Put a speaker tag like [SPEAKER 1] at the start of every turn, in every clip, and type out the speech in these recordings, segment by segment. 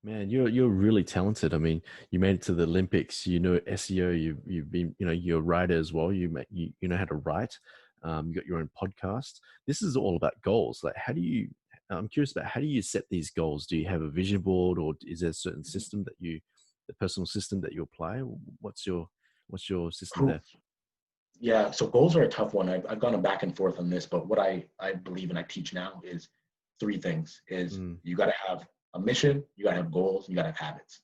[SPEAKER 1] Man, you're really talented. I mean, you made it to the Olympics. You know SEO. You've been, you're a writer as well. You know how to write. You got your own podcast. This is all about goals. Like, how do you? I'm curious about how do you set these goals? Do you have a vision board, or is there a certain system the personal system that you apply? What's your system
[SPEAKER 2] Cool.
[SPEAKER 1] there?
[SPEAKER 2] Yeah, so goals are a tough one. I've gone back and forth on this, but what I believe and I teach now is three things: is
[SPEAKER 1] Mm,
[SPEAKER 2] you got to have a mission, you got to have goals, and you got to have habits.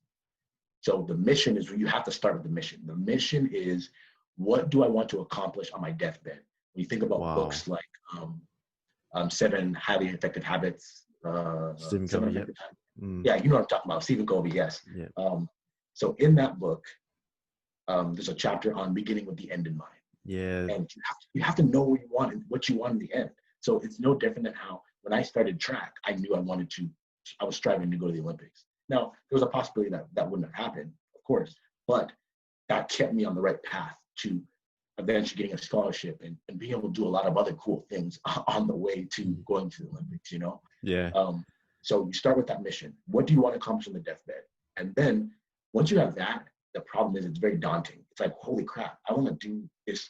[SPEAKER 2] So the mission is, you have to start with the mission. The mission is, what do I want to accomplish on my deathbed? When you think about
[SPEAKER 1] wow,
[SPEAKER 2] books like Seven Highly Effective Habits,
[SPEAKER 1] Stephen
[SPEAKER 2] Seven
[SPEAKER 1] Covey. Yep.
[SPEAKER 2] Effective Habits.
[SPEAKER 1] Mm,
[SPEAKER 2] Yeah, you know what I'm talking about. Stephen Covey, yes.
[SPEAKER 1] yeah.
[SPEAKER 2] Um, so in that book, there's a chapter on beginning with the end in mind.
[SPEAKER 1] Yeah.
[SPEAKER 2] And you have to know what you want and what you want in the end. So it's no different than how when I started track, I knew I was striving to go to the Olympics. Now, there was a possibility that that wouldn't have happened, of course, but that kept me on the right path to eventually getting a scholarship and being able to do a lot of other cool things on the way to
[SPEAKER 1] Mm,
[SPEAKER 2] going to the Olympics, you know?
[SPEAKER 1] yeah.
[SPEAKER 2] Um, so you start with that mission. What do you want to accomplish on the deathbed? And then once you have that, the problem is it's very daunting. It's like, holy crap, I want to do this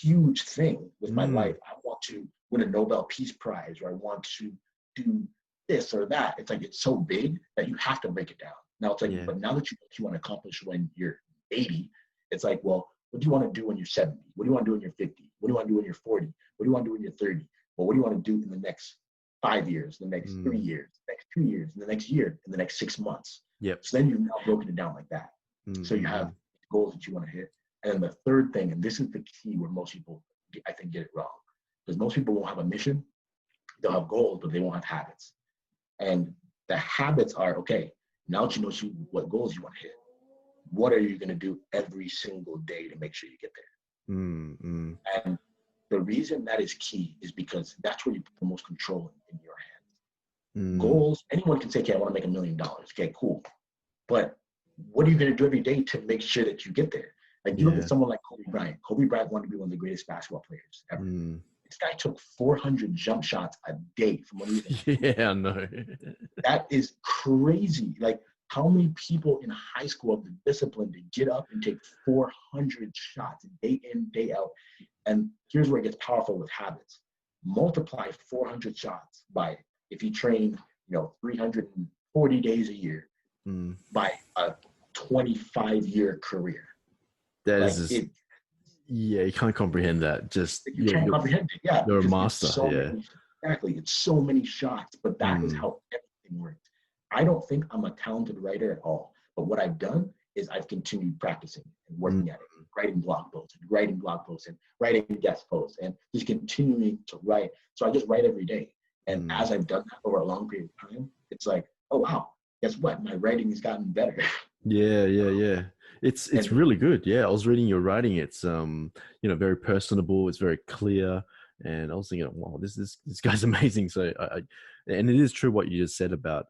[SPEAKER 2] huge thing with my
[SPEAKER 1] Mm,
[SPEAKER 2] life. I want to win a Nobel Peace Prize, or I want to do this or that. It's like, it's so big that you have to break it down. Now it's like,
[SPEAKER 1] yeah.
[SPEAKER 2] but now that you know what you want to accomplish when you're 80, it's like, well, what do you want to do when you're 70? What do you want to do when you're 50? What do you want to do when you're 40? What do you want to do when you're 30? Well, what do you want to do in the next 5 years, the next
[SPEAKER 1] Mm,
[SPEAKER 2] 3 years, the next 2 years, in the next year, in the next 6 months?
[SPEAKER 1] yep.
[SPEAKER 2] So then you've now broken it down like that.
[SPEAKER 1] Mm,
[SPEAKER 2] So you
[SPEAKER 1] mm,
[SPEAKER 2] have
[SPEAKER 1] mm.
[SPEAKER 2] goals that you want to hit. And then the third thing, and this is the key where most people, I think, get it wrong, because most people won't have a mission, they'll have goals, but they won't have habits. And the habits are, okay, now that you know what goals you want to hit, what are you going to do every single day to make sure you get
[SPEAKER 1] Mm, mm,
[SPEAKER 2] there? And the reason that is key is because that's where you put the most control in your hands.
[SPEAKER 1] mm.
[SPEAKER 2] Goals, anyone can say, okay, I want to make $1 million. Okay, cool. But what are you going to do every day to make sure that you get there? Like, you look at
[SPEAKER 1] Yeah.
[SPEAKER 2] someone like Kobe Bryant. Kobe Bryant wanted to be one of the greatest basketball players ever.
[SPEAKER 1] Mm.
[SPEAKER 2] This guy took 400 jump shots a day from when he was in high school.
[SPEAKER 1] Yeah, I know.
[SPEAKER 2] That is crazy. Like, how many people in high school have the discipline to get up and take 400 shots day in, day out? And here's where it gets powerful with habits. Multiply 400 shots by, if you train, 340 days a year,
[SPEAKER 1] Mm.
[SPEAKER 2] by a 25-year career.
[SPEAKER 1] That is
[SPEAKER 2] Like,
[SPEAKER 1] just, yeah, you can't comprehend that. Just
[SPEAKER 2] you can't comprehend it. Yeah,
[SPEAKER 1] you're a
[SPEAKER 2] because it's
[SPEAKER 1] master.
[SPEAKER 2] so
[SPEAKER 1] Yeah.
[SPEAKER 2] many, exactly, it's so many shots, but that is
[SPEAKER 1] Mm.
[SPEAKER 2] how everything works. I don't think I'm a talented writer at all, but what I've done is I've continued practicing and
[SPEAKER 1] Mm.
[SPEAKER 2] working at it, writing blog posts and writing blog posts and writing guest posts and just continuing to write. So I just write every day. And
[SPEAKER 1] Mm.
[SPEAKER 2] as I've done that over a long period of time, it's like, oh wow, guess what? My writing has gotten better.
[SPEAKER 1] Yeah, yeah, yeah. It's
[SPEAKER 2] And
[SPEAKER 1] really good. Yeah, I was reading your writing. It's very personable. It's very clear, and I was thinking, wow, this guy's amazing. So and it is true what you just said about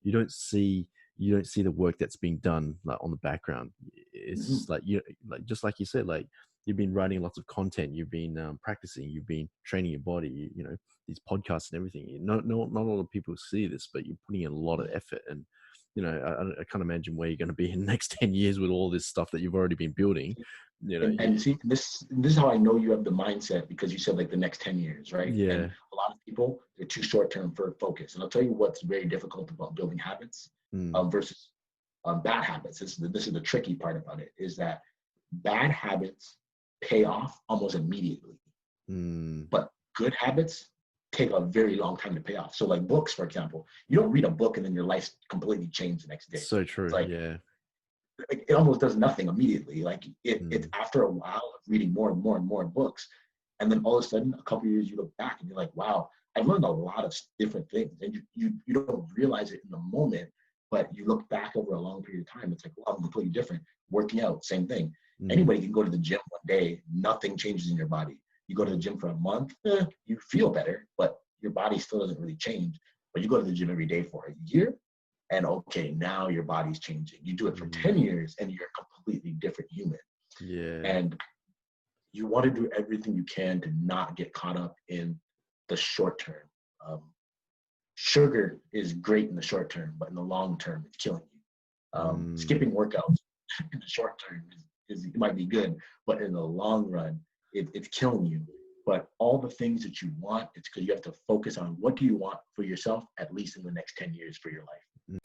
[SPEAKER 1] you don't see the work that's being done like on the background.
[SPEAKER 2] mhm,
[SPEAKER 1] It's like like just like you said, like you've been writing lots of content, you've been practicing, you've been training your body. These podcasts and everything. Not a lot of people see this, but you're putting in a lot of effort and I can't imagine where you're going to be in the next 10 years with all this stuff that you've already been building.
[SPEAKER 2] and see, this is how I know you have the mindset, because you said like the next 10 years, right? And
[SPEAKER 1] Yeah.
[SPEAKER 2] a lot of people, they're too short term for focus. And I'll tell you what's very difficult about building habits,
[SPEAKER 1] Mm,
[SPEAKER 2] versus bad habits. This is the tricky part about it, is that bad habits pay off almost immediately,
[SPEAKER 1] mm.
[SPEAKER 2] but good habits take a very long time to pay off. So like books, for example, you don't read a book and then your life completely changed the next day.
[SPEAKER 1] So
[SPEAKER 2] It's
[SPEAKER 1] true.
[SPEAKER 2] like,
[SPEAKER 1] Yeah.
[SPEAKER 2] it almost does nothing immediately. Like, it's
[SPEAKER 1] Mm,
[SPEAKER 2] after a while of reading more and more and more books, and then all of a sudden, a couple of years, you look back and you're like, wow, I've learned a lot of different things, and you don't realize it in the moment, but you look back over a long period of time. It's like, wow, I'm completely different. Working out, same thing.
[SPEAKER 1] mm,
[SPEAKER 2] Anybody can go to the gym one day, nothing changes in your body. You go to the gym for a month, you feel better, but your body still doesn't really change. But you go to the gym every day for a year, and okay, now your body's changing. You do it for
[SPEAKER 1] mm.
[SPEAKER 2] 10 years and you're a completely different human.
[SPEAKER 1] Yeah.
[SPEAKER 2] And you want to do everything you can to not get caught up in the short term. Um, sugar is great in the short term, but in the long term, it's killing you. Skipping workouts in the short term is it might be good, but in the long run, it's killing you. But all the things that you want, it's because you have to focus on what do you want for yourself, at least in the next 10 years for your life.